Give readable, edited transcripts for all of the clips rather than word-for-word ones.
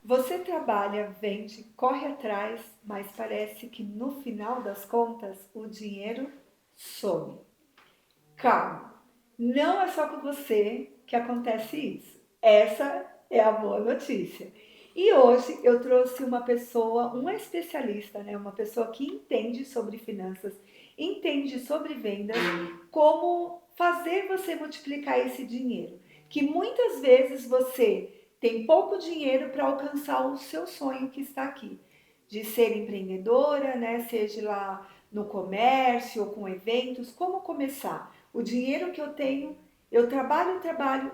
Você trabalha, vende, corre atrás, mas parece que no final das contas o dinheiro some. Calma, não é só com você que acontece isso. Essa é a boa notícia. E hoje eu trouxe uma pessoa, um especialista, né? Uma pessoa que entende sobre finanças, entende sobre vendas, como fazer você multiplicar esse dinheiro. Que muitas vezes você tem pouco dinheiro para alcançar o seu sonho que está aqui, de ser empreendedora, né? Seja lá no comércio ou com eventos, como começar? O dinheiro que eu tenho, eu trabalho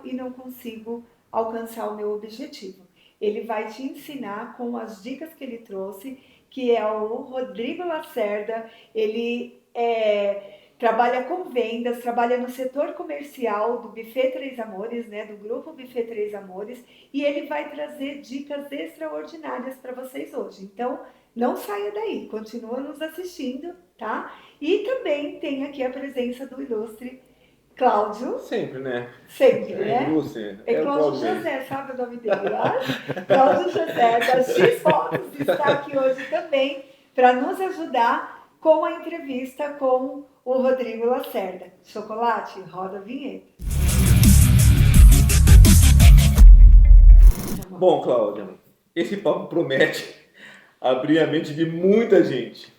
e não consigo alcançar o meu objetivo. Ele vai te ensinar com as dicas que ele trouxe, que é o Rodrigo Lacerda. Ele trabalha com vendas, trabalha no setor comercial do Buffet Três Amores, né, do grupo Buffet Três Amores, e ele vai trazer dicas extraordinárias para vocês hoje. Então, não saia daí, continua nos assistindo, tá? E também tem aqui a presença do ilustre Cláudio, Sempre, né? sempre, É né? ilustre. É É o Cláudio Claudio mesmo. José, sabe o nome dele, eu acho? Cláudio José, da X Fotos, está aqui hoje também para nos ajudar com a entrevista com o Rodrigo Lacerda. Chocolate, roda a vinheta. Bom, Cláudia, esse papo promete abrir a mente de muita gente.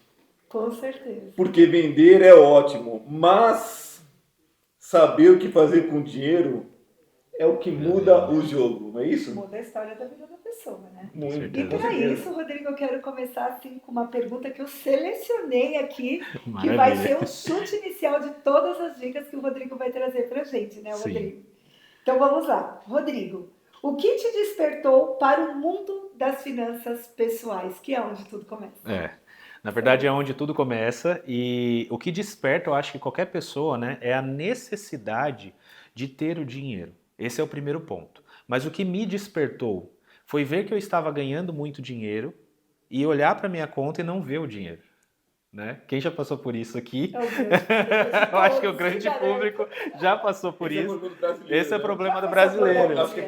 Com certeza. Porque vender é ótimo, mas saber o que fazer com o dinheiro é o que muda o jogo, não é isso? Muda a história da vida da pessoa, né? Muito. E para isso, Rodrigo, eu quero começar assim com uma pergunta que eu selecionei aqui, que vai ser o chute inicial de todas as dicas que o Rodrigo vai trazer para a gente, né, Rodrigo? Então vamos lá. Rodrigo, o que te despertou para o mundo das finanças pessoais, que é onde tudo começa? Na verdade é onde tudo começa e o que desperta, eu acho que qualquer pessoa, né, é a necessidade de ter o dinheiro. Esse é o primeiro ponto. Mas o que me despertou foi ver que eu estava ganhando muito dinheiro e olhar para minha conta e não ver o dinheiro. Né? Quem já passou por isso aqui? Eu acho que o grande público já passou por isso. Esse é o problema do brasileiro. Acho que é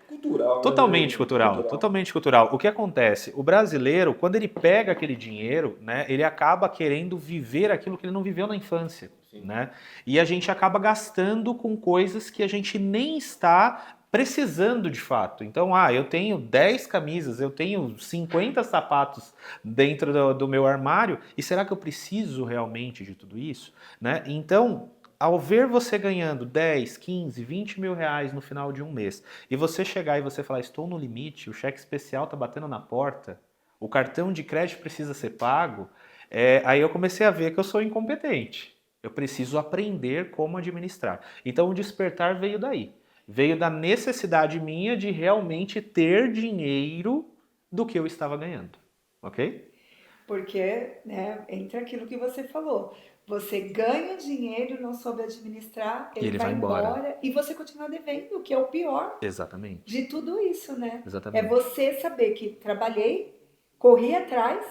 cultural. Né? Totalmente cultural, totalmente cultural. O que acontece? O brasileiro, quando ele pega aquele dinheiro, né, ele acaba querendo viver aquilo que ele não viveu na infância. Né? E a gente acaba gastando com coisas que a gente nem está precisando de fato. Então, eu tenho 10 camisas, eu tenho 50 sapatos dentro do meu armário, e será que eu preciso realmente de tudo isso? Né? Então, ao ver você ganhando 10, 15, 20 mil reais no final de um mês, e você chegar e você falar, estou no limite, o cheque especial está batendo na porta, o cartão de crédito precisa ser pago, aí eu comecei a ver que eu sou incompetente. Eu preciso aprender como administrar. Então o despertar veio daí. Veio da necessidade minha de realmente ter dinheiro do que eu estava ganhando. Ok? Porque, né, entra aquilo que você falou. Você ganha dinheiro, não soube administrar, E ele ele vai vai embora. embora e você continua devendo, o que é o pior Exatamente. de tudo isso, né? É Exatamente. você saber que trabalhei, corri atrás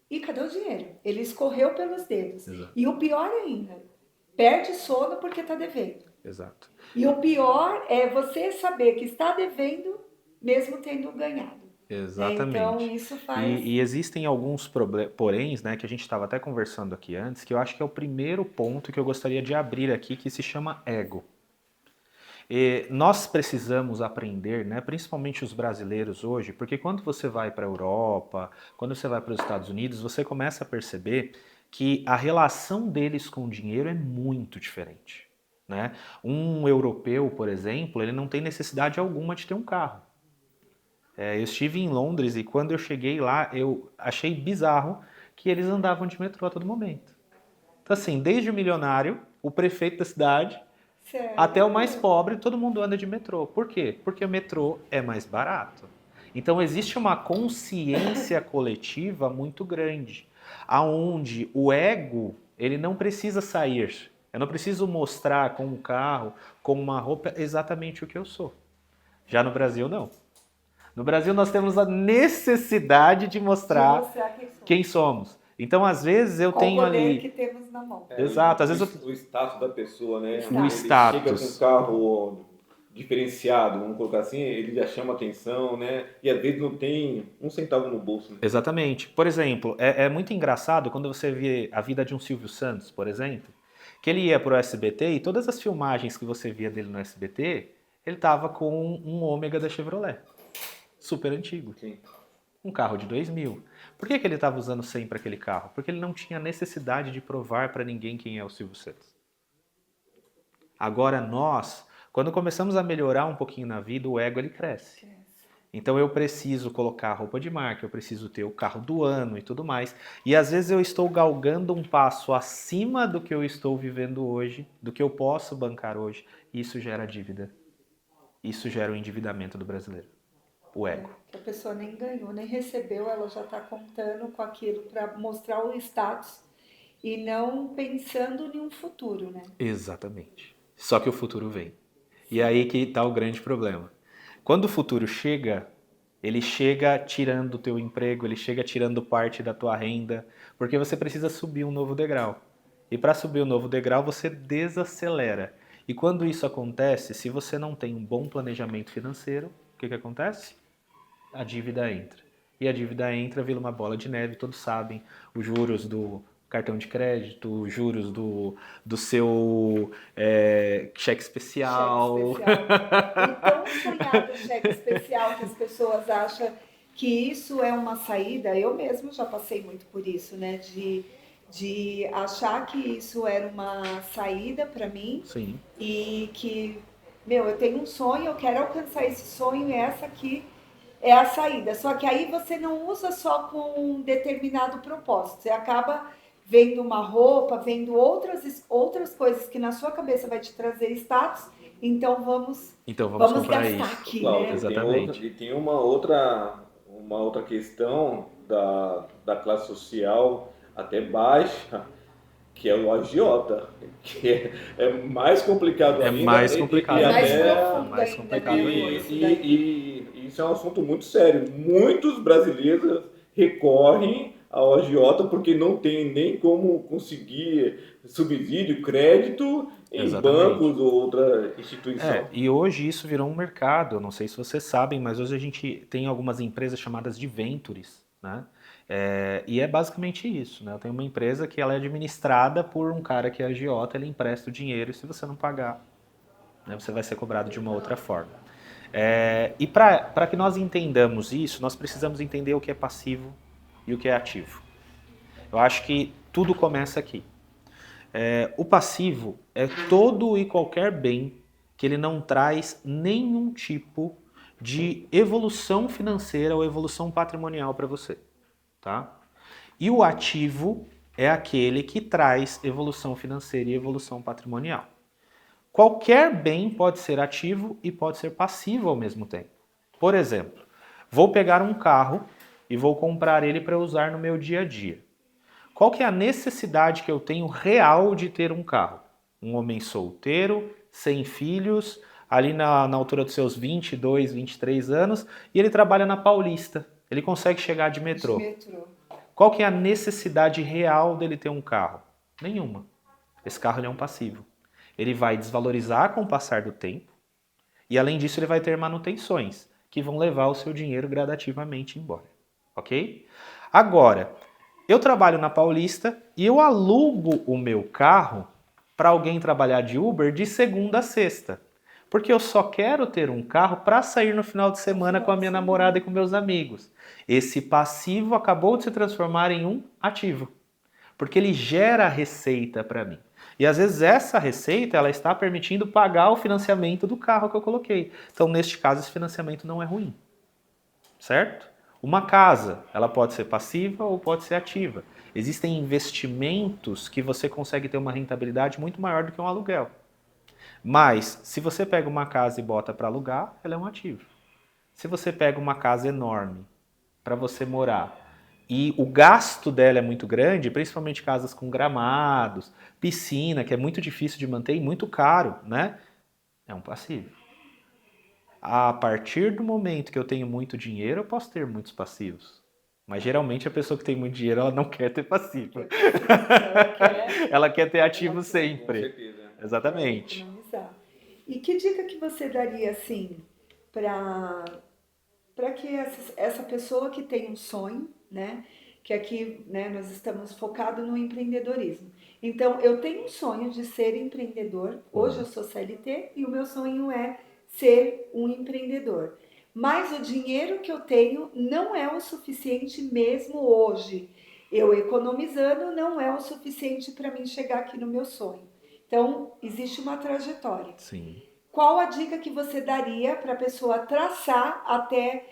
e cadê o dinheiro? Ele escorreu pelos dedos. Exato. E o pior ainda, perde sono porque está devendo. Exato. E o pior é você saber que está devendo mesmo tendo ganhado. Exatamente. Então isso faz... E existem alguns poréns, né, que a gente estava até conversando aqui antes, que eu acho que é o primeiro ponto que eu gostaria de abrir aqui, que se chama ego. E nós precisamos aprender, né, principalmente os brasileiros hoje, porque quando você vai para a Europa, quando você vai para os Estados Unidos, você começa a perceber que a relação deles com o dinheiro é muito diferente. Né? Um europeu, por exemplo, ele não tem necessidade alguma de ter um carro. Eu estive em Londres e quando eu cheguei lá, eu achei bizarro que eles andavam de metrô a todo momento. Então assim, desde o milionário, o prefeito da cidade, até o mais pobre, todo mundo anda de metrô. Por quê? Porque o metrô é mais barato. Então existe uma consciência coletiva muito grande, aonde o ego, ele não precisa sair. Eu não preciso mostrar com um carro, com uma roupa, exatamente o que eu sou. Já no Brasil, não. No Brasil, nós temos a necessidade de mostrar quem somos. Então, às vezes, eu tenho ali... o poder que temos na mão. Exato. Às vezes o status da pessoa, né? O status. Chega com um carro diferenciado, vamos colocar assim, ele já chama atenção, né? E às vezes não tem um centavo no bolso, né? Exatamente. Por exemplo, é muito engraçado quando você vê a vida de um Silvio Santos, por exemplo, que ele ia pro SBT e todas as filmagens que você via dele no SBT, ele tava com um Ômega da Chevrolet, super antigo, Sim. um carro de 2000. Por que ele estava usando sempre aquele carro? Porque ele não tinha necessidade de provar para ninguém quem é o Silvio Santos. Agora nós, quando começamos a melhorar um pouquinho na vida, o ego ele cresce. Então eu preciso colocar roupa de marca, eu preciso ter o carro do ano e tudo mais. E às vezes eu estou galgando um passo acima do que eu estou vivendo hoje, do que eu posso bancar hoje. E isso gera dívida. Isso gera o endividamento do brasileiro. O ego. Que a pessoa nem ganhou, nem recebeu, ela já está contando com aquilo para mostrar o status e não pensando em um futuro, né? Exatamente. Só que o futuro vem. E é aí que está o grande problema. Quando o futuro chega, ele chega tirando o teu emprego, ele chega tirando parte da tua renda, porque você precisa subir um novo degrau. E para subir um novo degrau, você desacelera. E quando isso acontece, se você não tem um bom planejamento financeiro, o que acontece? A dívida entra. E a dívida entra, vira uma bola de neve, todos sabem, os juros do cartão de crédito, os juros do seu cheque especial. Cheque especial. O tão sonhado cheque especial que as pessoas acham que isso é uma saída. Eu mesmo já passei muito por isso, né? De achar que isso era uma saída para mim. Sim. E que, eu tenho um sonho, eu quero alcançar esse sonho e essa aqui é a saída. Só que aí você não usa só com um determinado propósito. Você acaba vendo uma roupa, vendo outras coisas que na sua cabeça vai te trazer status. Então vamos comprar gastar isso. aqui, Claro, né? Exatamente. E tem uma outra questão da classe social até baixa, que é o agiota, que é mais complicado É ainda. mais complicado. E Mais até- profundo mais ainda, complicado né? ainda. Isso daí. e isso é um assunto muito sério. Muitos brasileiros recorrem ao agiota porque não tem nem como conseguir subsídio, crédito em Exatamente. bancos ou outra instituição. E hoje isso virou um mercado. Eu não sei se vocês sabem, mas hoje a gente tem algumas empresas chamadas de ventures, né? E é basicamente isso, né? Eu tenho uma empresa que ela é administrada por um cara que é agiota, ele empresta o dinheiro e se você não pagar, né, você vai ser cobrado de uma outra forma. E para que nós entendamos isso, nós precisamos entender o que é passivo e o que é ativo. Eu acho que tudo começa aqui. O passivo é todo e qualquer bem que ele não traz nenhum tipo de evolução financeira ou evolução patrimonial para você, tá? E o ativo é aquele que traz evolução financeira e evolução patrimonial. Qualquer bem pode ser ativo e pode ser passivo ao mesmo tempo. Por exemplo, vou pegar um carro e vou comprar ele para usar no meu dia a dia. Qual que é a necessidade que eu tenho real de ter um carro? Um homem solteiro, sem filhos, ali na altura dos seus 22, 23 anos, e ele trabalha na Paulista. Ele consegue chegar de metrô. Qual que é a necessidade real dele ter um carro? Nenhuma. Esse carro ele é um passivo. Ele vai desvalorizar com o passar do tempo, e além disso ele vai ter manutenções, que vão levar o seu dinheiro gradativamente embora. Ok? Agora, eu trabalho na Paulista e eu alugo o meu carro para alguém trabalhar de Uber de segunda a sexta. Porque eu só quero ter um carro para sair no final de semana com a minha namorada e com meus amigos. Esse passivo acabou de se transformar em um ativo. Porque ele gera receita para mim. E às vezes essa receita ela está permitindo pagar o financiamento do carro que eu coloquei. Então, neste caso, esse financiamento não é ruim. Certo? Uma casa, ela pode ser passiva ou pode ser ativa. Existem investimentos que você consegue ter uma rentabilidade muito maior do que um aluguel. Mas, se você pega uma casa e bota para alugar, ela é um ativo. Se você pega uma casa enorme para você morar e o gasto dela é muito grande, principalmente casas com gramados, piscina, que é muito difícil de manter e muito caro, né? É um passivo. A partir do momento que eu tenho muito dinheiro, eu posso ter muitos passivos. Mas geralmente a pessoa que tem muito dinheiro, ela não quer ter passivo. Ela quer ter ativo sempre. Com certeza. Exatamente. Economizar. E que dica que você daria, assim, para que essa pessoa que tem um sonho, né? Que aqui, né, nós estamos focados no empreendedorismo. Então, eu tenho um sonho de ser empreendedor. Hoje eu sou CLT e o meu sonho é ser um empreendedor. Mas o dinheiro que eu tenho não é o suficiente mesmo hoje. Eu economizando não é o suficiente para mim chegar aqui no meu sonho. Então, existe uma trajetória. Sim. Qual a dica que você daria para a pessoa traçar até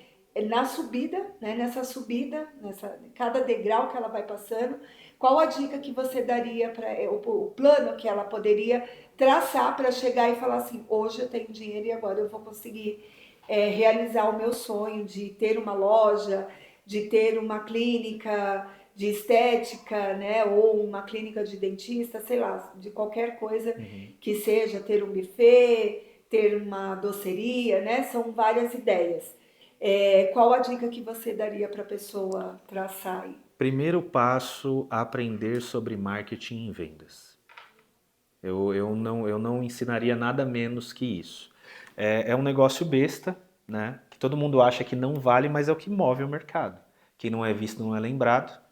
na subida, né, nessa subida, cada degrau que ela vai passando? Qual a dica que você daria para o plano que ela poderia traçar para chegar e falar assim: hoje eu tenho dinheiro e agora eu vou conseguir realizar o meu sonho de ter uma loja, de ter uma clínica de estética, né, ou uma clínica de dentista, sei lá, de qualquer coisa que seja, ter um buffet, ter uma doceria, né? São várias ideias. Qual a dica que você daria para a pessoa traçar aí? Primeiro passo, aprender sobre marketing e vendas. Eu não ensinaria nada menos que isso. É um negócio besta, né? Que todo mundo acha que não vale, mas é o que move o mercado. Quem não é visto não é lembrado.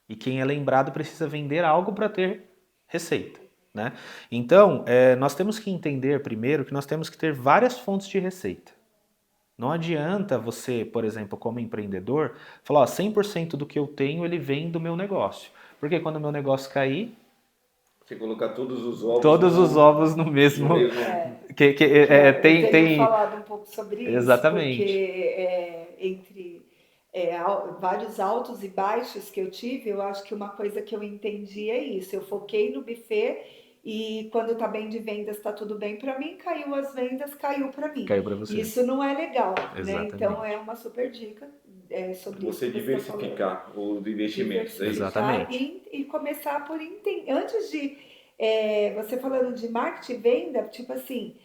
E quem é lembrado precisa vender algo para ter receita, né? Então, nós temos que entender primeiro que nós temos que ter várias fontes de receita. Não adianta você, por exemplo, como empreendedor, falar, ó, 100% do que eu tenho, ele vem do meu negócio. Porque quando o meu negócio cair... Você colocar todos os ovos no mesmo... No mesmo. Eu tenho falado um pouco sobre isso. Exatamente. Porque entre vários altos e baixos que eu tive, eu acho que uma coisa que eu entendi é isso. Eu foquei no buffet e quando tá bem de vendas, tá tudo bem para mim. Caiu as vendas, caiu para mim. Caiu para você. Isso não é legal, né? Exatamente. Então é uma super dica sobre você isso. Você diversificar os investimentos. Exatamente. E começar por entender. Antes de você falando de marketing e venda, tipo assim,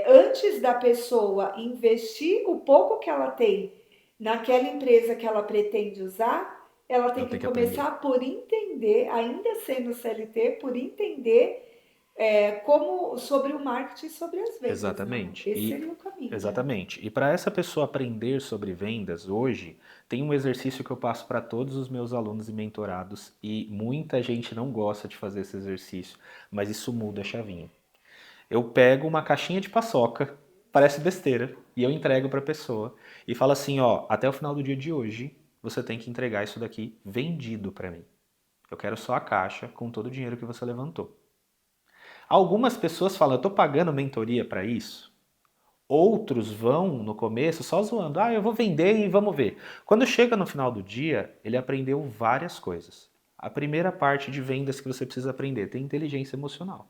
antes da pessoa investir o pouco que ela tem naquela empresa que ela pretende usar, ela tem que começar por entender, ainda sendo CLT, por entender como sobre o marketing e sobre as vendas. Exatamente. Né? Esse seria o caminho. Exatamente. Né? E para essa pessoa aprender sobre vendas hoje, tem um exercício que eu passo para todos os meus alunos e mentorados e muita gente não gosta de fazer esse exercício, mas isso muda a chavinha. Eu pego uma caixinha de paçoca, parece besteira, e eu entrego para a pessoa e falo assim, ó, até o final do dia de hoje, você tem que entregar isso daqui vendido para mim. Eu quero só a caixa com todo o dinheiro que você levantou. Algumas pessoas falam, eu estou pagando mentoria para isso. Outros vão no começo só zoando, eu vou vender e vamos ver. Quando chega no final do dia, ele aprendeu várias coisas. A primeira parte de vendas que você precisa aprender tem inteligência emocional.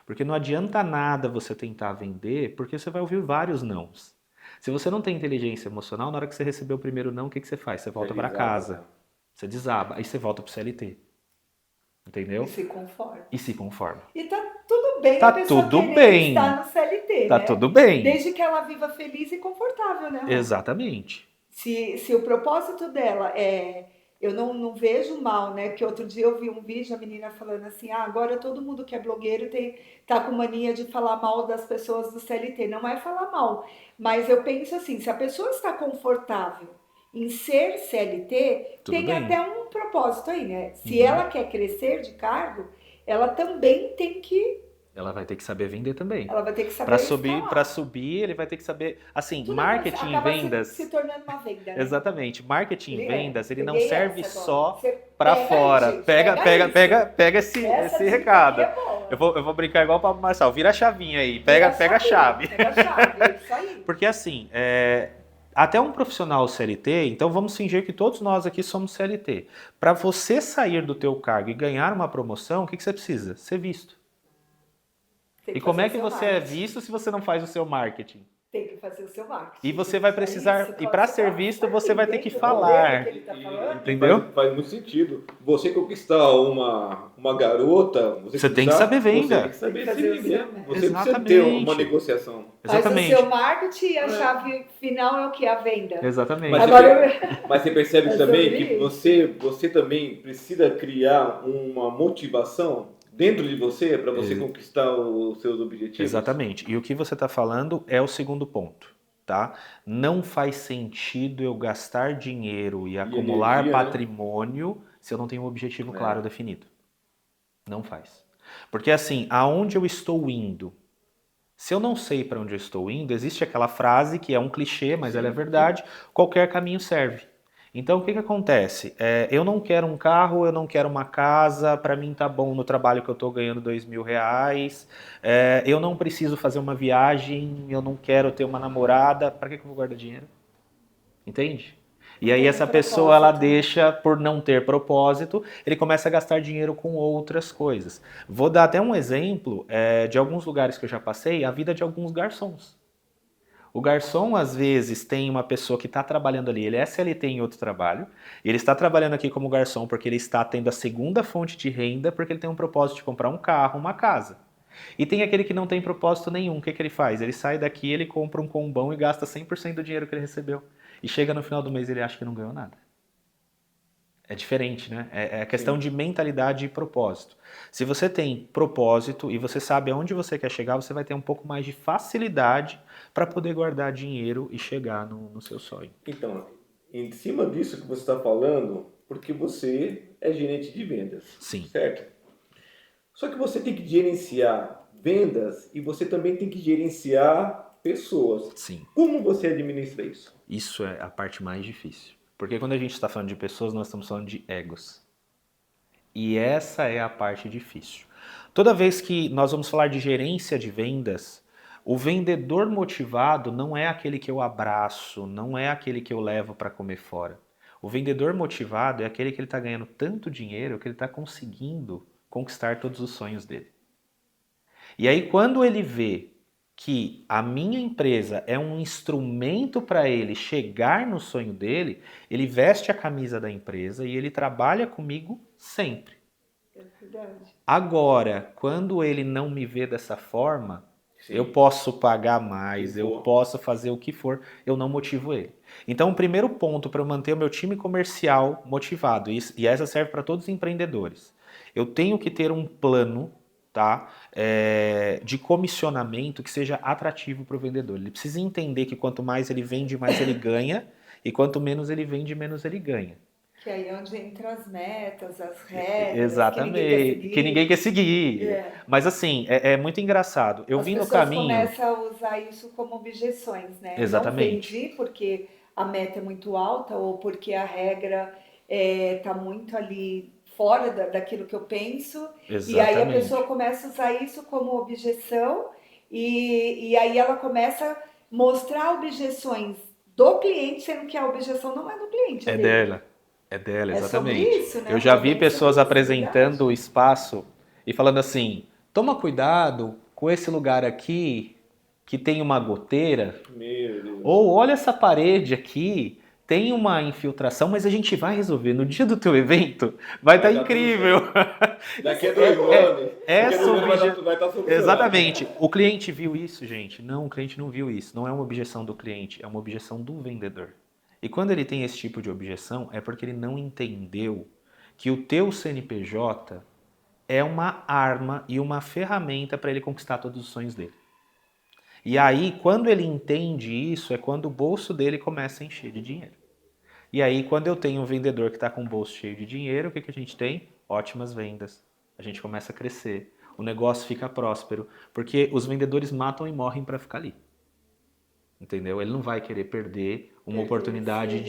Porque não adianta nada você tentar vender, porque você vai ouvir vários nãos. Se você não tem inteligência emocional, na hora que você receber o primeiro não, o que você faz? Você volta para casa. Você desaba, aí você volta pro CLT. Entendeu? E se conforma. E se conforma. E tá tudo bem tá a pessoa tudo bem. estar no CLT, tá né? tudo bem. Desde que ela viva feliz e confortável, né, Rô? Exatamente. Se o propósito dela eu não vejo mal, né? Que outro dia eu vi um vídeo, a menina falando assim, agora todo mundo que é blogueiro tá com mania de falar mal das pessoas do CLT. Não é falar mal, mas eu penso assim, se a pessoa está confortável em ser CLT, Tudo tem bem. até um propósito aí, né? Se ela quer crescer de cargo, ela também tem que... Ela vai ter que saber vender também. Ela vai ter que saber Para subir, ele vai ter que saber... Assim, tudo marketing e vendas... se tornando uma venda, né? Exatamente. Marketing e vendas, ele não serve essa só Você para pega fora. aí, gente, Pega esse Essa recado. dica aqui é boa. Eu vou brincar igual o Pablo Marçal. Vira a chavinha aí. Pega a chave. Pega a chave, é isso aí. Porque assim, até um profissional CLT, então vamos fingir que todos nós aqui somos CLT. Para você sair do teu cargo e ganhar uma promoção, o que você precisa? Ser visto. E como é que você é visto se você não faz o seu marketing? Tem que fazer o seu marketing. E você vai precisar, e para ser visto, você vai ter que falar. Entendeu? Faz muito sentido. Você conquistar uma garota, você tem que saber venda. Você tem que saber se vender. Você Exatamente. precisa ter uma negociação. Exatamente. Faz o seu marketing e a chave final é o que? A venda. Exatamente. Mas você percebe também que você também precisa criar uma motivação dentro de você para você conquistar os seus objetivos? Exatamente. E o que você está falando é o segundo ponto, tá? Não faz sentido eu gastar dinheiro e acumular energia, né? patrimônio se eu não tenho um objetivo claro definido. Não faz. Porque assim, aonde eu estou indo? Se eu não sei para onde eu estou indo, existe aquela frase que é um clichê, mas ela é verdade, qualquer caminho serve. Então, o que acontece? Eu não quero um carro, eu não quero uma casa, para mim tá bom no trabalho que eu estou ganhando R$ 2.000, eu não preciso fazer uma viagem, eu não quero ter uma namorada, para que eu vou guardar dinheiro? Entende? E aí essa pessoa, ela deixa, por não ter propósito, ele começa a gastar dinheiro com outras coisas. Vou dar até um exemplo de alguns lugares que eu já passei, a vida de alguns garçons. O garçom, às vezes, tem uma pessoa que está trabalhando ali, ele é SLT em outro trabalho, e ele está trabalhando aqui como garçom porque ele está tendo a segunda fonte de renda, porque ele tem um propósito de comprar um carro, uma casa. E tem aquele que não tem propósito nenhum, o que ele faz? Ele sai daqui, ele compra um combão e gasta 100% do dinheiro que ele recebeu. E chega no final do mês e ele acha que não ganhou nada. É diferente, né? É questão de mentalidade e propósito. Se você tem propósito e você sabe aonde você quer chegar, você vai ter um pouco mais de facilidade para poder guardar dinheiro e chegar no seu sonho. Então, em cima disso que você está falando, porque você é gerente de vendas, Sim. certo? Só que você tem que gerenciar vendas e você também tem que gerenciar pessoas. Sim. Como você administra isso? Isso é a parte mais difícil. Porque quando a gente está falando de pessoas, nós estamos falando de egos. E essa é a parte difícil. Toda vez que nós vamos falar de gerência de vendas, o vendedor motivado não é aquele que eu abraço, não é aquele que eu levo para comer fora. O vendedor motivado é aquele que ele está ganhando tanto dinheiro que ele está conseguindo conquistar todos os sonhos dele. E aí quando ele vê que a minha empresa é um instrumento para ele chegar no sonho dele, ele veste a camisa da empresa e ele trabalha comigo sempre. É verdade. Agora, quando ele não me vê dessa forma, eu posso pagar mais, eu posso fazer o que for, eu não motivo ele. Então, o primeiro ponto para eu manter o meu time comercial motivado, e essa serve para todos os empreendedores, eu tenho que ter um plano, tá, de comissionamento que seja atrativo para o vendedor. Ele precisa entender que quanto mais ele vende, mais ele ganha, e quanto menos ele vende, menos ele ganha. Que aí é onde entram as metas, as regras, exatamente, que ninguém quer seguir. Mas assim, é muito engraçado. Eu vim no caminho... As pessoas começam a usar isso como objeções, né? Exatamente. Não vendi porque a meta é muito alta ou porque a regra está muito ali fora daquilo que eu penso. Exatamente. E aí a pessoa começa a usar isso como objeção e aí ela começa a mostrar objeções do cliente, sendo que a objeção não é do cliente, é dela. É dela, exatamente. Sobre isso, né? Eu já vi pessoas apresentando o espaço e falando assim, toma cuidado com esse lugar aqui que tem uma goteira. Meu Deus. Ou olha essa parede aqui, tem uma infiltração, mas a gente vai resolver. No dia do teu evento vai estar incrível. Daqui a 2 anos. Vai estar exatamente. O cliente viu isso, gente? Não, o cliente não viu isso. Não é uma objeção do cliente, é uma objeção do vendedor. E quando ele tem esse tipo de objeção, é porque ele não entendeu que o teu CNPJ é uma arma e uma ferramenta para ele conquistar todos os sonhos dele. E aí, quando ele entende isso, é quando o bolso dele começa a encher de dinheiro. E aí, quando eu tenho um vendedor que está com o bolso cheio de dinheiro, o que a gente tem? Ótimas vendas. A gente começa a crescer. O negócio fica próspero. Porque os vendedores matam e morrem para ficar ali. Entendeu? Ele não vai querer perder uma oportunidade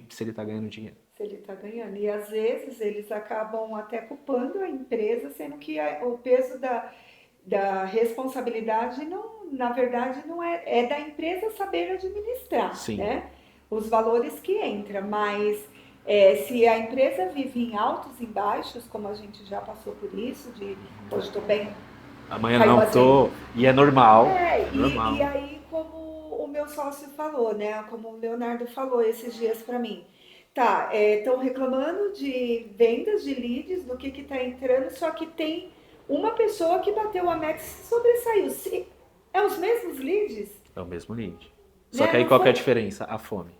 se ele está ganhando dinheiro. Se ele está ganhando. E às vezes eles acabam até culpando a empresa, sendo que o peso da responsabilidade, não, na verdade, não é da empresa saber administrar. Sim. Né? Os valores que entram. Mas se a empresa vive em altos e baixos, como a gente já passou por isso, de hoje estou bem... Amanhã não estou, e é normal. Normal. E aí, como o meu sócio falou, né? Como o Leonardo falou esses dias para mim. Tá, estão reclamando de vendas de leads, do que está entrando, só que tem uma pessoa que bateu a meta e se sobressaiu. É os mesmos leads? É o mesmo lead. Só que aí qual que é a diferença? A fome.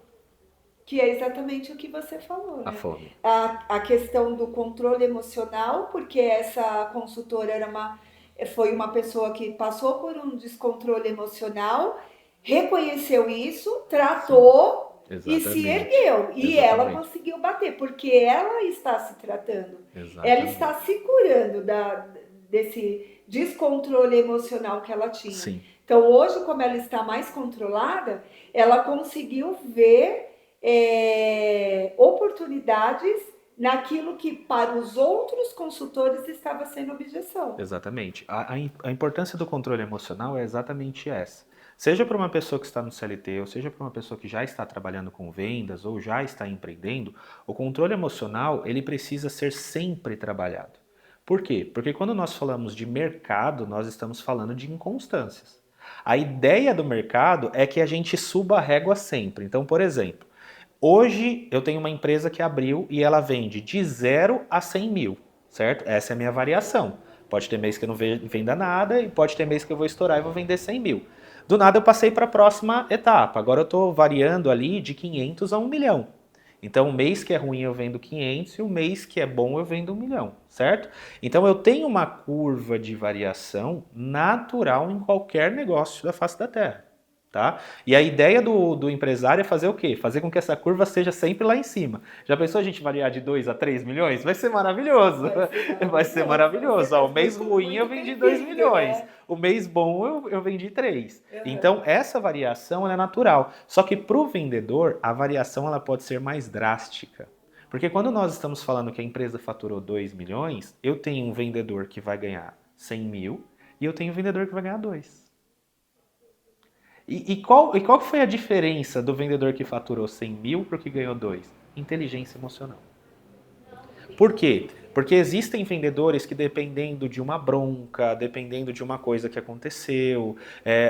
Que é exatamente o que você falou, A né? fome. A questão do controle emocional, porque essa consultora foi uma pessoa que passou por um descontrole emocional, reconheceu isso, Sim, tratou e se exatamente. ergueu. E ela Exatamente. conseguiu bater, porque ela está se tratando. Ela está Exatamente. se curando desse descontrole emocional que ela tinha. Sim, Então, hoje, como ela está mais controlada, ela conseguiu ver oportunidades naquilo que para os outros consultores estava sendo objeção. exatamente. A importância do controle emocional é exatamente essa. Seja para uma pessoa que está no CLT, ou seja para uma pessoa que já está trabalhando com vendas ou já está empreendendo, o controle emocional ele precisa ser sempre trabalhado. Por quê? Porque quando nós falamos de mercado, nós estamos falando de inconstâncias. A ideia do mercado é que a gente suba a régua sempre. Então, por exemplo, hoje eu tenho uma empresa que abriu e ela vende de 0 a 100 mil, certo? Essa é a minha variação. Pode ter mês que eu não venda nada e pode ter mês que eu vou estourar e vou vender 100 mil. Do nada eu passei para a próxima etapa. Agora eu estou variando ali de 500 a 1 milhão. Então, o mês que é ruim eu vendo 500 e o mês que é bom eu vendo 1 milhão, certo? Então, eu tenho uma curva de variação natural em qualquer negócio da face da Terra. Tá? E a ideia do empresário é fazer o quê? Fazer com que essa curva seja sempre lá em cima. Já pensou a gente variar de 2 a 3 milhões? Vai ser maravilhoso. Vai ser maravilhoso. Ó, o mês ruim eu vendi 2 milhões. Né? O mês bom eu vendi 3. Uhum. Então, essa variação é natural. Só que para o vendedor, a variação ela pode ser mais drástica. Porque quando nós estamos falando que a empresa faturou 2 milhões, eu tenho um vendedor que vai ganhar 100 mil e eu tenho um vendedor que vai ganhar 2. E qual foi a diferença do vendedor que faturou 100 mil para o que ganhou 2? Inteligência emocional. Por quê? Porque existem vendedores que, dependendo de uma bronca, dependendo de uma coisa que aconteceu,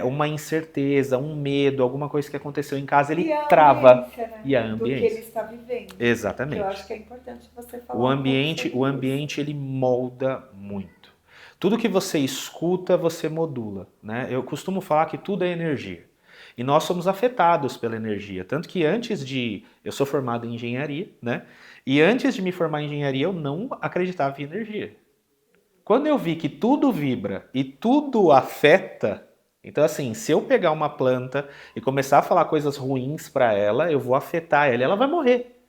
uma incerteza, um medo, alguma coisa que aconteceu em casa, ele trava. Né? E a Do que ele ambiência. está vivendo. Que eu Exatamente. acho que é importante você falar O um pouco ambiente, sobre o isso. ambiente ele molda muito. Tudo que você escuta, você modula, né? Eu costumo falar que tudo é energia. E nós somos afetados pela energia. Tanto que eu sou formado em engenharia, né? E antes de me formar em engenharia, eu não acreditava em energia. Quando eu vi que tudo vibra e tudo afeta, então assim, se eu pegar uma planta e começar a falar coisas ruins para ela, eu vou afetar ela e ela vai morrer.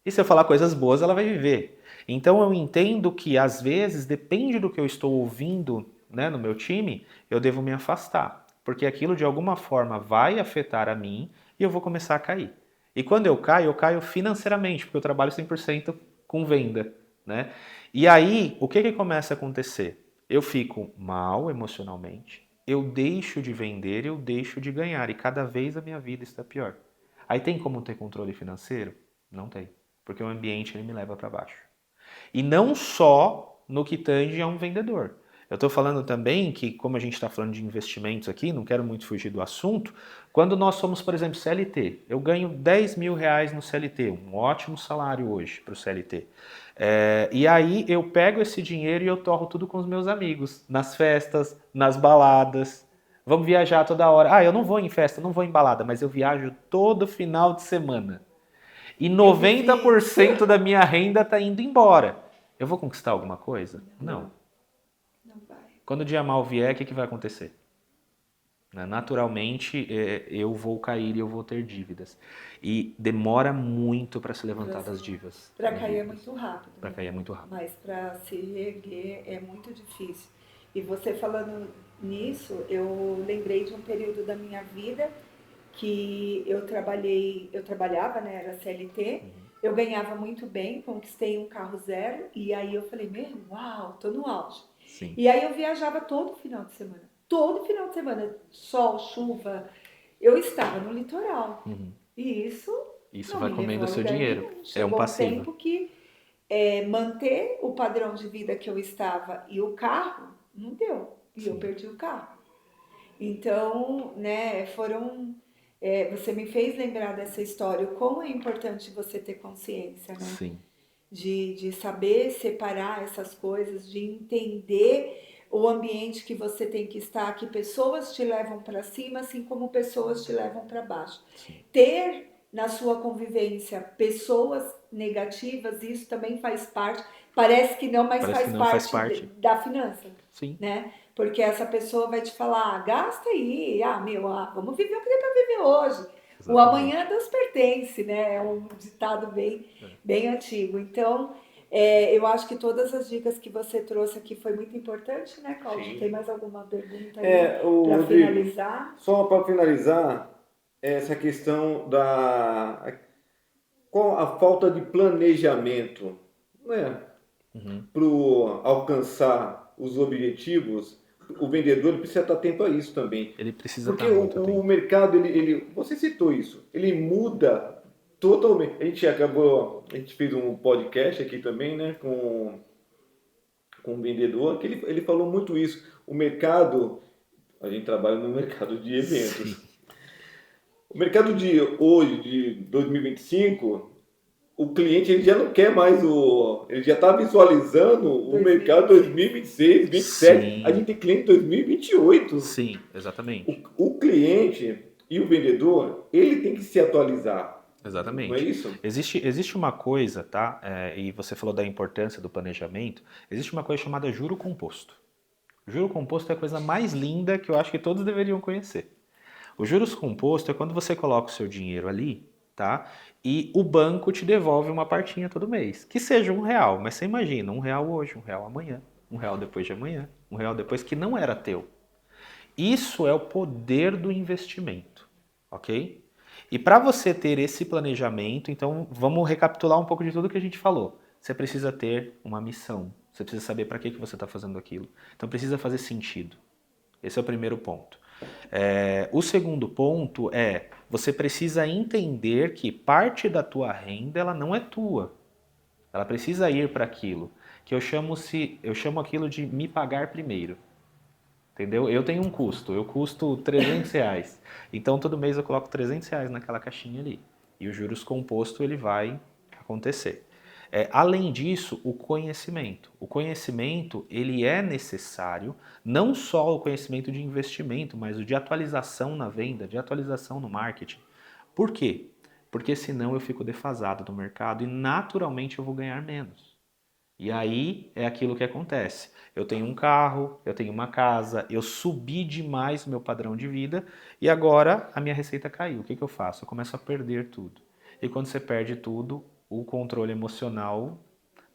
E se eu falar coisas boas, ela vai viver. Então eu entendo que às vezes, depende do que eu estou ouvindo, né, no meu time, eu devo me afastar. Porque aquilo de alguma forma vai afetar a mim e eu vou começar a cair. E quando eu caio financeiramente, porque eu trabalho 100% com venda, né? E aí, o que começa a acontecer? Eu fico mal emocionalmente, eu deixo de vender, eu deixo de ganhar e cada vez a minha vida está pior. Aí tem como ter controle financeiro? Não tem, porque o ambiente ele me leva para baixo. E não só no que tange a um vendedor. Eu estou falando também que, como a gente está falando de investimentos aqui, não quero muito fugir do assunto, quando nós somos, por exemplo, CLT, eu ganho 10 mil reais no CLT, um ótimo salário hoje para o CLT. E aí eu pego esse dinheiro e eu torro tudo com os meus amigos, nas festas, nas baladas. Vamos viajar toda hora. Ah, eu não vou em festa, não vou em balada, mas eu viajo todo final de semana. E 90% da minha renda está indo embora. Eu vou conquistar alguma coisa? Não. Não vai. Quando o dia mal vier, o que vai acontecer? Naturalmente, eu vou cair e eu vou ter dívidas. E demora muito para se levantar das dívidas. Para cair é muito rápido. Para cair é muito rápido. Mas para se reerguer é muito difícil. E você falando nisso, eu lembrei de um período da minha vida que eu trabalhava, né, era CLT, eu ganhava muito bem, conquistei um carro zero, e aí eu falei, uau, tô no auge. Sim. E aí eu viajava todo final de semana, sol, chuva, eu estava no litoral. E isso vai comendo o seu dinheiro. Chegou é um passivo. tempo que manter o padrão de vida que eu estava e o carro, não deu. E Sim. Eu perdi o carro. Então, né, você me fez lembrar dessa história, o como é importante você ter consciência, né? Sim. De saber separar essas coisas, de entender o ambiente que você tem que estar, que pessoas te levam para cima, assim como pessoas te levam para baixo. Sim. Ter na sua convivência pessoas negativas, isso também faz parte. Parece que não, mas Parece que faz não faz parte parte. da finança, Sim. né? Porque essa pessoa vai te falar, gasta aí, vamos viver o que tem para viver hoje. O Exatamente. amanhã Deus pertence, né? É um ditado bem antigo. Então, eu acho que todas as dicas que você trouxe aqui foi muito importante, né, Cláudio? Sim. Tem mais alguma pergunta aí para Rodrigo, finalizar? só para finalizar, essa questão qual a falta de planejamento, né, Uhum. para alcançar os objetivos, o vendedor ele precisa estar atento a isso também. Ele precisa Porque estar muito o atento. mercado, você citou isso, ele muda totalmente. A gente fez um podcast aqui também, né, com um vendedor, que ele falou muito isso. O mercado, a gente trabalha no mercado de eventos. Sim. O mercado de hoje, de 2025, o cliente ele já não quer mais ele já está visualizando o mercado 2026, 2027. A gente Sim. tem cliente 2028. Sim, exatamente. O cliente e o vendedor, ele tem que se atualizar. Não é Exatamente. isso? Existe uma coisa, tá? E você falou da importância do planejamento. Existe uma coisa chamada juro composto. O juro composto é a coisa mais linda que eu acho que todos deveriam conhecer. O juros composto é quando você coloca o seu dinheiro ali, tá? E o banco te devolve uma partinha todo mês. Que seja R$ 1, mas você imagina, R$ 1 hoje, R$ 1 amanhã, R$ 1 depois de amanhã, R$ 1 depois que não era teu. Isso é o poder do investimento, ok? E para você ter esse planejamento, então vamos recapitular um pouco de tudo que a gente falou. Você precisa ter uma missão, você precisa saber para que você está fazendo aquilo. Então precisa fazer sentido. Esse é o primeiro ponto. O segundo ponto é, você precisa entender que parte da tua renda ela não é tua. Ela precisa ir para aquilo, que eu chamo aquilo de me pagar primeiro. Entendeu? Eu tenho um custo, eu custo R$ 300. Então todo mês eu coloco R$ 300 naquela caixinha ali. E o juros composto ele vai acontecer. Além disso, o conhecimento. O conhecimento ele é necessário, não só o conhecimento de investimento, mas o de atualização na venda, de atualização no marketing. Por quê? Porque senão eu fico defasado no mercado e naturalmente eu vou ganhar menos. E aí é aquilo que acontece. Eu tenho um carro, eu tenho uma casa, eu subi demais o meu padrão de vida e agora a minha receita caiu. O que eu faço? Eu começo a perder tudo. E quando você perde tudo, o controle emocional,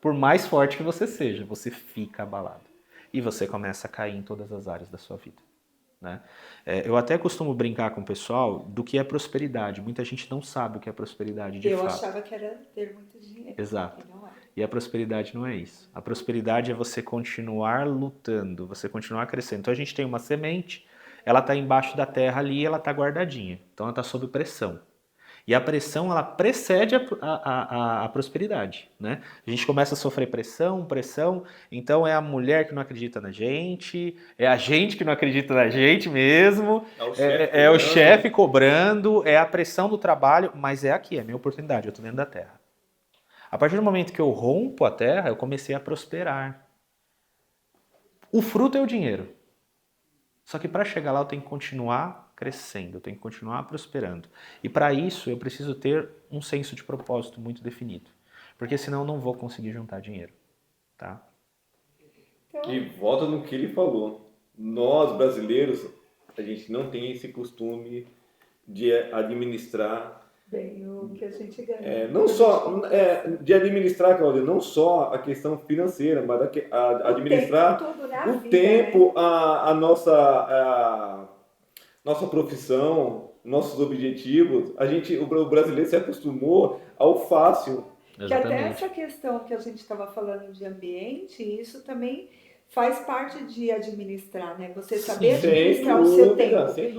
por mais forte que você seja, você fica abalado. E você começa a cair em todas as áreas da sua vida. Né? Eu até costumo brincar com o pessoal do que é prosperidade. Muita gente não sabe o que é prosperidade de fato. Eu achava que era ter muito dinheiro. Exato. E não é. E a prosperidade não é isso. A prosperidade é você continuar lutando, você continuar crescendo. Então a gente tem uma semente, ela está embaixo da terra ali, ela está guardadinha. Então ela está sob pressão. E a pressão, ela precede a prosperidade, né? A gente começa a sofrer pressão, então é a mulher que não acredita na gente, é a gente que não acredita na gente mesmo, é o chefe cobrando, é a pressão do trabalho, mas é aqui, é a minha oportunidade, eu estou dentro da terra. A partir do momento que eu rompo a terra, eu comecei a prosperar. O fruto é o dinheiro. Só que para chegar lá eu tenho que continuar crescendo, eu tenho que continuar prosperando. E para isso eu preciso ter um senso de propósito muito definido. Porque senão eu não vou conseguir juntar dinheiro. Tá? Então, E volta no que ele falou. Nós, brasileiros, a gente não tem esse costume de administrar. bem, o que a gente ganha. Não só de administrar, Cláudia, não só a questão financeira, mas administrar o tempo, a nossa profissão, nossos objetivos. O brasileiro se acostumou ao fácil. Que até essa questão que a gente estava falando de ambiente, isso também faz parte de administrar, né? Você saber administrar o seu tempo.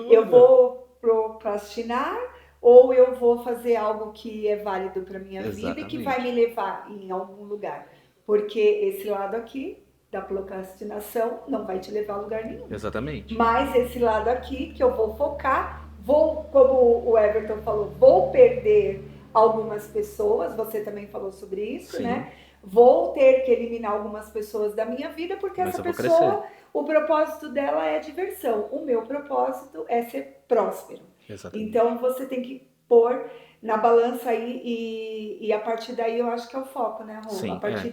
Eu vou procrastinar ou eu vou fazer algo que é válido para minha vida e que vai me levar em algum lugar. Porque esse lado aqui da procrastinação não vai te levar a lugar nenhum. Exatamente. Mas esse lado aqui que eu vou focar, como o Everton falou, vou perder algumas pessoas, você também falou sobre isso, Sim. né? Vou ter que eliminar algumas pessoas da minha vida porque essa pessoa, o propósito dela é diversão. O meu propósito é ser próspero. Exatamente. Então você tem que pôr na balança aí e a partir daí eu acho que é o foco, né, Rô? Sim, A partir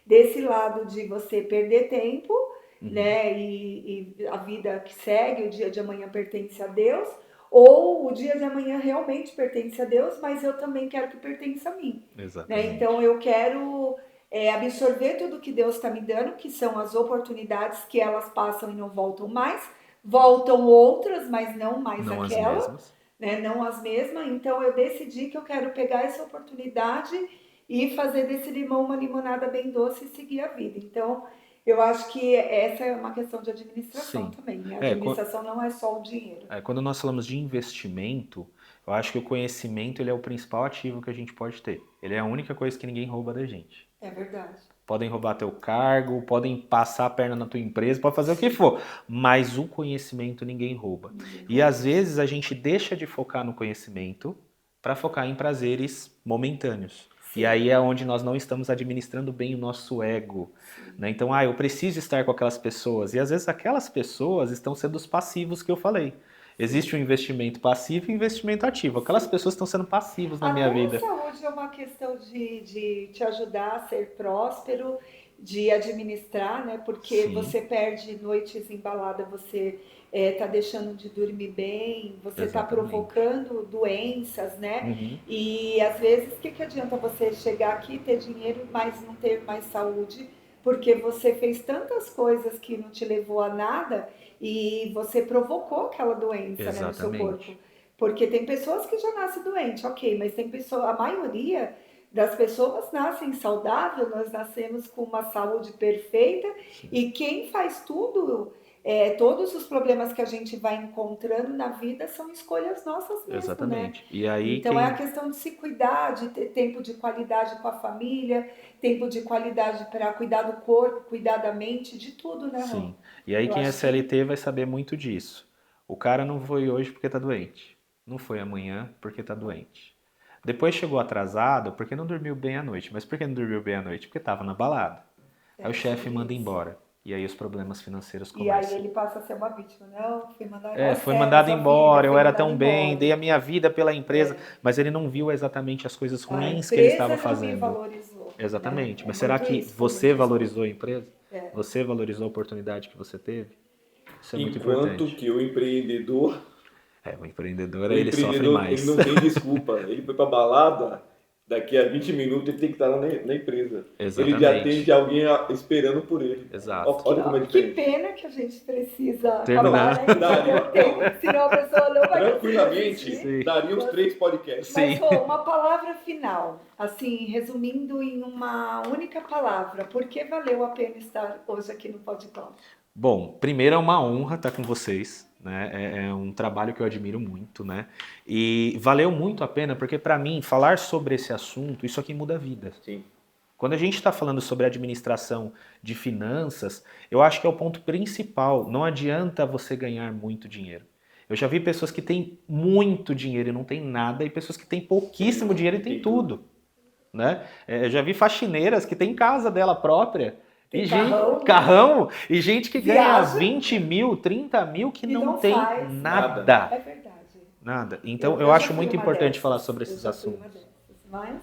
desse lado de você perder tempo, né, e a vida que segue, o dia de amanhã pertence a Deus, ou o dia de amanhã realmente pertence a Deus, mas eu também quero que pertença a mim, né? Exatamente. Então eu quero absorver tudo que Deus está me dando, que são as oportunidades que elas passam e não voltam mais, voltam outras, mas não mais Não as aquela, mesmas. né? Não as mesmas. Então eu decidi que eu quero pegar essa oportunidade e fazer desse limão uma limonada bem doce e seguir a vida. Então eu acho que essa é uma questão de administração Sim. também, né? A É, administração não é só o dinheiro. Quando nós falamos de investimento, eu acho que o conhecimento ele é o principal ativo que a gente pode ter. Ele é a única coisa que ninguém rouba da gente. É verdade. Podem roubar teu cargo, podem passar a perna na tua empresa, pode fazer o que for, mas o conhecimento ninguém rouba. E às vezes a gente deixa de focar no conhecimento para focar em prazeres momentâneos. Sim. E aí é onde nós não estamos administrando bem o nosso ego. Né? Então, eu preciso estar com aquelas pessoas. E às vezes aquelas pessoas estão sendo os passivos que eu falei. Existe um investimento passivo e um investimento ativo. Aquelas pessoas estão sendo passivos na minha vida. A saúde é uma questão de te ajudar a ser próspero, de administrar, né? Porque Sim. você perde noites em balada, você tá deixando de dormir bem, você está provocando doenças, né? E às vezes, o que adianta você chegar aqui e ter dinheiro, mas não ter mais saúde? Porque você fez tantas coisas que não te levou a nada e você provocou aquela doença, né, no seu corpo. Porque tem pessoas que já nascem doentes, ok, mas tem pessoas, a maioria das pessoas nascem saudável, nós nascemos com uma saúde perfeita. Sim. E quem faz tudo, todos os problemas que a gente vai encontrando na vida são escolhas nossas mesmo, exatamente. Né? E aí, então é a questão de se cuidar, de ter tempo de qualidade com a família, tempo de qualidade para cuidar do corpo, cuidar da mente, de tudo, né, Rô? Sim. E aí quem é CLT vai saber muito disso. O cara não foi hoje porque tá doente. Não foi amanhã porque tá doente. Depois chegou atrasado porque não dormiu bem à noite. Mas por que não dormiu bem à noite? Porque estava na balada. Aí o chefe manda embora. E aí os problemas financeiros começam. E aí ele passa a ser uma vítima. Não, foi mandado embora, eu era tão bem, dei a minha vida pela empresa. Mas ele não viu exatamente as coisas ruins que ele estava fazendo. Me valorizou. Exatamente. Mas será que você valorizou a empresa? Você valorizou a oportunidade que você teve? Isso é muito importante. Enquanto que o empreendedor... o empreendedor ele sofre mais. Ele não tem desculpa. Ele foi pra balada, daqui a 20 minutos ele tem que estar lá na empresa. Exatamente. Ele já tem alguém esperando por ele. Exato. Olha como é diferente. Que pena que a gente precisa terminar. Acabar, né? Senão a pessoa não vai tranquilamente, daria uns 3 podcasts. Mas, pô, uma palavra final, assim, resumindo em uma única palavra, por que valeu a pena estar hoje aqui no Podcom? Bom, primeiro é uma honra estar com vocês, né? É um trabalho que eu admiro muito, né? E valeu muito a pena porque para mim falar sobre esse assunto, isso aqui muda vidas. Sim. Quando a gente está falando sobre administração de finanças, eu acho que é o ponto principal. Não adianta você ganhar muito dinheiro. Eu já vi pessoas que têm muito dinheiro e não tem nada, e pessoas que têm pouquíssimo dinheiro e têm tudo, né? Eu já vi faxineiras que têm casa dela própria. E carrão, e gente que ganha 20 mil, 30 mil que não tem nada. É verdade. Nada. Então eu acho muito importante falar sobre esses assuntos. Mas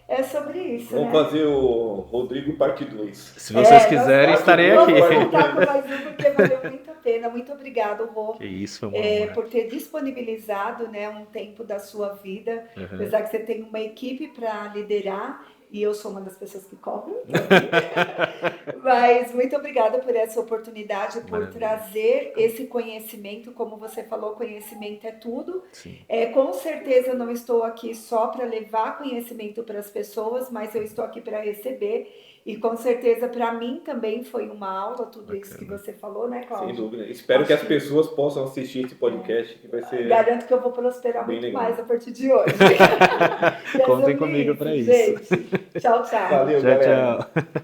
é sobre isso. Vamos fazer o Rodrigo parte 2. Se vocês quiserem, estarei aqui. Vamos voltar com mais um, porque valeu muito a pena. Muito obrigada, Rô. Que isso, foi uma honra. Por ter disponibilizado, né, um tempo da sua vida. Apesar que você tem uma equipe para liderar. E eu sou uma das pessoas que cobram. Mas muito obrigada por essa oportunidade, por trazer esse conhecimento. Como você falou, conhecimento é tudo. Com certeza eu não estou aqui só para levar conhecimento para as pessoas, mas eu estou aqui para receber. E com certeza para mim também foi uma aula, tudo isso que você falou, né, Cláudio? Sem dúvida. Espero que as pessoas possam assistir esse podcast, que vai ser... Garanto que eu vou prosperar muito mais a partir de hoje. Contem comigo para isso. Gente, tchau, tchau. Valeu, galera. Tchau.